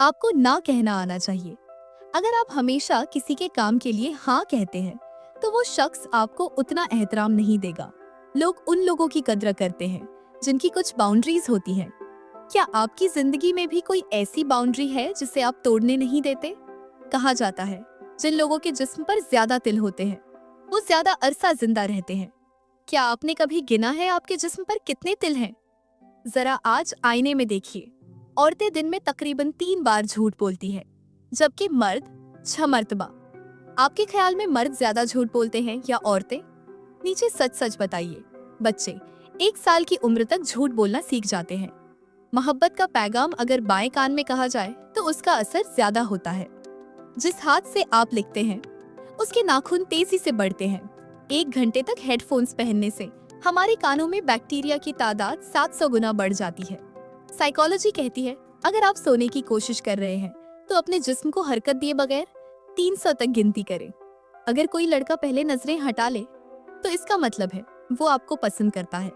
आपको ना कहना आना चाहिए। अगर आप हमेशा किसी के काम के लिए हाँ कहते हैं, तो वो शख्स आपको उतना एहतराम नहीं देगा। लोग उन लोगों की कद्र करते हैं जिनकी कुछ बाउंड्रीज होती हैं। क्या आपकी जिंदगी में भी कोई ऐसी बाउंड्री है जिसे आप तोड़ने नहीं देते? कहा जाता है, जिन लोगों के जिस्म पर ज्यादा तिल होते हैं, वो ज्यादा अरसा जिंदा रहते हैं। क्या आपने कभी गिना है आपके जिस्म पर कितने तिल हैं? जरा आज आईने में देखिए। औरतें दिन में तकरीबन 3 बार झूठ बोलती हैं, जबकि मर्द 6 मर्तबा। आपके ख्याल में मर्द ज्यादा झूठ बोलते हैं या औरतें? नीचे सच सच बताइए। बच्चे 1 साल की उम्र तक झूठ बोलना सीख जाते हैं। मोहब्बत का पैगाम अगर बाएं कान में कहा जाए तो उसका असर ज्यादा होता है। जिस हाथ से आप लिखते हैं, उसके नाखून तेजी से बढ़ते हैं। 1 घंटे तक हेडफोन्स पहनने से हमारे कानों में बैक्टीरिया की तादाद 700 गुना बढ़ जाती है। साइकोलॉजी कहती है, अगर आप सोने की कोशिश कर रहे हैं तो अपने जिस्म को हरकत दिए बगैर 300 तक गिनती करें। अगर कोई लड़का पहले नजरें हटा ले तो इसका मतलब है वो आपको पसंद करता है।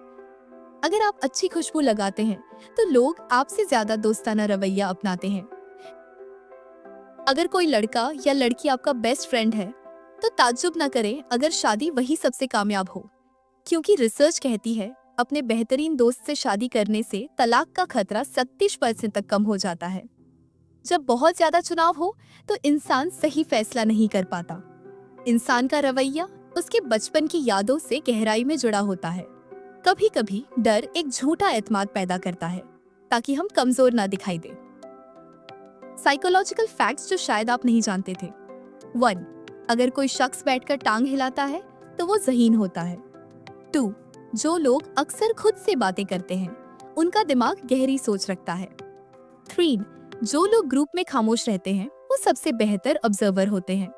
अगर आप अच्छी खुशबू लगाते हैं तो लोग आपसे ज्यादा दोस्ताना रवैया अपनाते हैं। अगर कोई लड़का या लड़की आपका बेस्ट फ्रेंड है तो ताज्जुब न करें अगर शादी वही सबसे कामयाब हो, क्योंकि रिसर्च कहती है अपने बेहतरीन दोस्त से शादी करने से तलाक का खतरा 37% तक कम हो जाता है। जब बहुत ज्यादा चुनाव हो तो इंसान सही फैसला नहीं कर पाता। इंसान का रवैया उसके बचपन की यादों से गहराई में जुड़ा होता है। कभी कभी डर एक झूठा एतमाद पैदा करता है ताकि हम कमजोर ना दिखाई दे। साइकोलॉजिकल फैक्ट्स जो शायद आप नहीं जानते थे। 1. अगर कोई शख्स बैठकर टांग हिलाता है तो वो ज़हीन होता है। 2. जो लोग अक्सर खुद से बातें करते हैं उनका दिमाग गहरी सोच रखता है। 3. जो लोग ग्रुप में खामोश रहते हैं वो सबसे बेहतर ऑब्जर्वर होते हैं।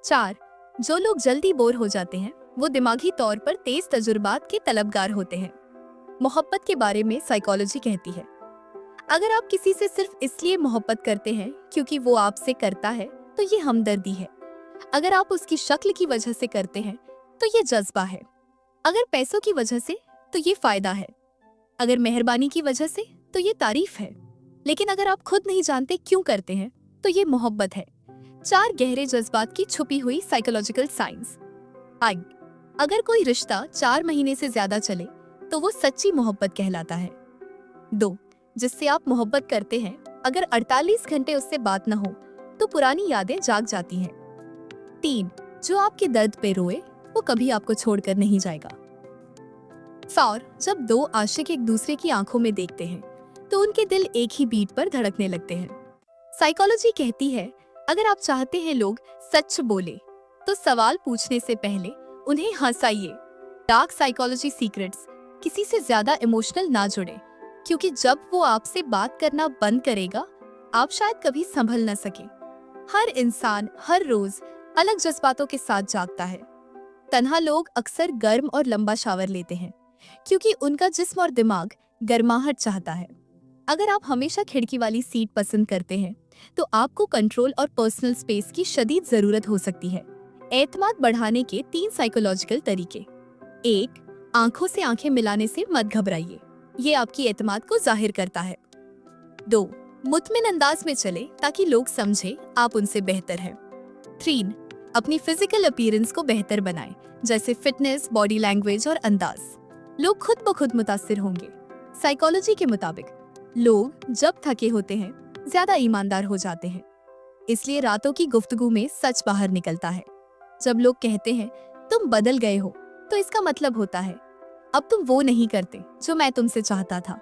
4. जो लोग जल्दी बोर हो जाते हैं वो दिमागी तौर पर तेज तजुर्बात के तलबगार होते हैं। मोहब्बत के बारे में साइकोलॉजी कहती है, अगर आप किसी से सिर्फ इसलिए मोहब्बत करते हैं क्योंकि वो आपसे करता है तो ये हमदर्दी है। अगर आप उसकी शक्ल की वजह से करते हैं तो ये जज्बा है। अगर पैसों की वजह से तो ये फायदा है। अगर मेहरबानी की वजह से तो ये तारीफ है। लेकिन अगर आप खुद नहीं जानते क्यों करते हैं तो ये मोहब्बत है। 4 गहरे जज्बात की छुपी हुई साइकोलॉजिकल साइंस। आई, अगर कोई रिश्ता 4 महीने से ज्यादा चले तो वो सच्ची मोहब्बत कहलाता है। 2. जिससे आप मोहब्बत करते हैं अगर 48 घंटे उससे बात न हो तो पुरानी यादें जाग जाती हैं। 3. जो आपके दर्द पे रोए वो कभी आपको छोड़कर नहीं जाएगा। 4. जब 2 आशिक एक दूसरे की आंखों में देखते हैं तो उनके दिल एक ही बीट पर धड़कने लगते हैं। साइकोलॉजी कहती है, अगर आप चाहते हैं लोग सच बोले तो सवाल पूछने से पहले उन्हें हंसाइए। डार्क साइकोलॉजी सीक्रेट्स, किसी से ज्यादा इमोशनल ना जुड़े, क्योंकि जब वो आपसे बात करना बंद करेगा आप शायद कभी संभल न सके। हर इंसान हर रोज अलग जज्बातों के साथ जागता है। तन्हा लोग अक्सर गर्म और लंबा शावर लेते हैं क्योंकि उनका जिस्म और दिमाग गर्माहट चाहता है। अगर आप हमेशा खिड़की वाली सीट पसंद करते हैं तो आपको कंट्रोल और पर्सनल स्पेस की शदीद जरूरत हो सकती है। एतमाद बढ़ाने के 3 साइकोलॉजिकल तरीके। 1. आंखों से आंखें मिलाने से मत घबराइए, ये आपकी एतमाद को जाहिर करता है। 2. मुतमिन अंदाज में चले ताकि लोग समझे आप उनसे बेहतर हैं। 3. अपनी फिजिकल अपीयरेंस को बेहतर बनाएं, जैसे फिटनेस, बॉडी लैंग्वेज और अंदाज। लोग खुद ब खुद मुतासिर होंगे। साइकोलॉजी के मुताबिक लोग जब थके होते हैं ज्यादा ईमानदार हो जाते हैं, इसलिए रातों की गुफ्तगू में सच बाहर निकलता है। जब लोग कहते हैं तुम बदल गए हो तो इसका मतलब होता है अब तुम वो नहीं करते जो मैं तुमसे चाहता था।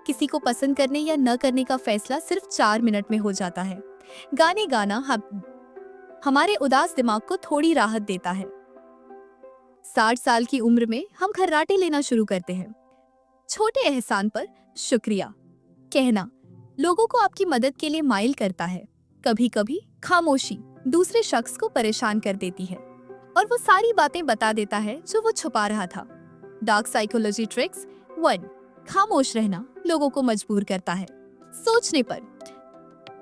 किसी को पसंद करने या न करने का फैसला सिर्फ 4 मिनट में हो जाता है। गाने गाना हमारे उदास दिमाग को थोड़ी राहत देता है। 60 साल की उम्र में हम खर्राटे लेना शुरू करते हैं। छोटे एहसान पर शुक्रिया कहना लोगों को आपकी मदद के लिए माइल करता है। कभी कभी खामोशी दूसरे शख्स को परेशान कर देती है और वो सारी बातें बता देता है जो वो छुपा रहा था। Dark psychology tricks. 1. खामोश रहना लोगों को मजबूर करता है सोचने पर।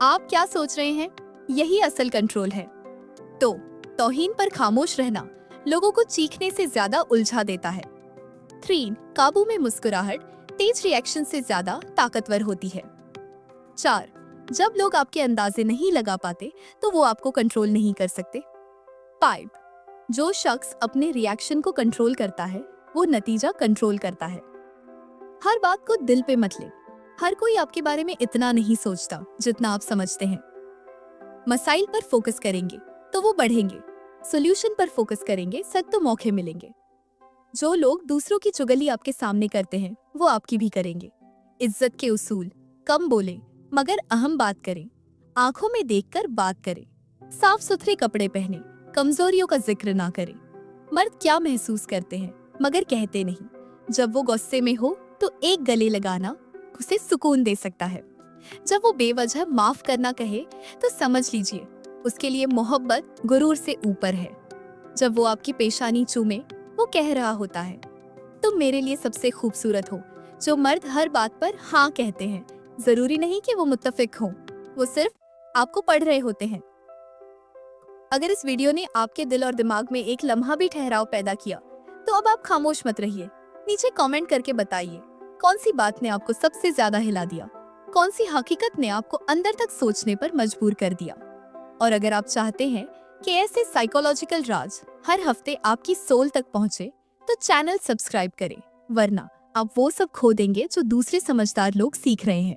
आप क्या सोच रहे हैं, यही असल कंट्रोल है। तो तौहीन पर खामोश रहना लोगों को चीखने से ज्यादा उलझा देता है। 3. काबू में मुस्कुराहट तेज रिएक्शन से ज्यादा ताकतवर होती है। 4. जब लोग आपके अंदाजे नहीं लगा पाते तो वो आपको कंट्रोल नहीं कर सकते। 5. जो शख्स अपने रिएक्शन को कंट्रोल करता है वो नतीजा कंट्रोल करता है। हर बात को दिल पे मत ले। हर कोई आपके बारे में इतना नहीं सोचता जितना आप समझते हैं। मसाइल पर फोकस करेंगे तो वो बढ़ेंगे, सॉल्यूशन पर फोकस करेंगे सख्त तो मौके मिलेंगे। जो लोग दूसरों की चुगली आपके सामने करते हैं वो आपकी भी करेंगे। इज्जत के उसूल, कम बोले मगर अहम बात करें, आंखों में देखकर बात करें, साफ सुथरे कपड़े पहने, कमजोरियों का जिक्र ना करें। मर्द क्या महसूस करते हैं मगर कहते नहीं। जब वो गुस्से में हो तो एक गले लगाना उसे सुकून दे सकता है। जब वो बेवजह माफ करना कहे तो समझ लीजिए उसके लिए मोहब्बत गुरूर से ऊपर है। जब वो आपकी पेशानी चूमे वो कह रहा होता है तुम मेरे लिए सबसे खूबसूरत हो। जो मर्द हर बात पर हाँ कहते हैं जरूरी नहीं कि वो मुत्तफिक हो, वो सिर्फ आपको पढ़ रहे होते हैं। अगर इस वीडियो ने आपके दिल और दिमाग में एक लम्हा भी ठहराव पैदा किया तो अब आप खामोश मत रहिए। नीचे कमेंट करके बताइए कौन सी बात ने आपको सबसे ज्यादा हिला दिया, कौन सी हकीकत ने आपको अंदर तक सोचने पर मजबूर कर दिया। और अगर आप चाहते हैं कि ऐसे साइकोलॉजिकल राज हर हफ्ते आपकी सोल तक पहुंचे तो चैनल सब्सक्राइब करें, वरना आप वो सब खो देंगे जो दूसरे समझदार लोग सीख रहे हैं।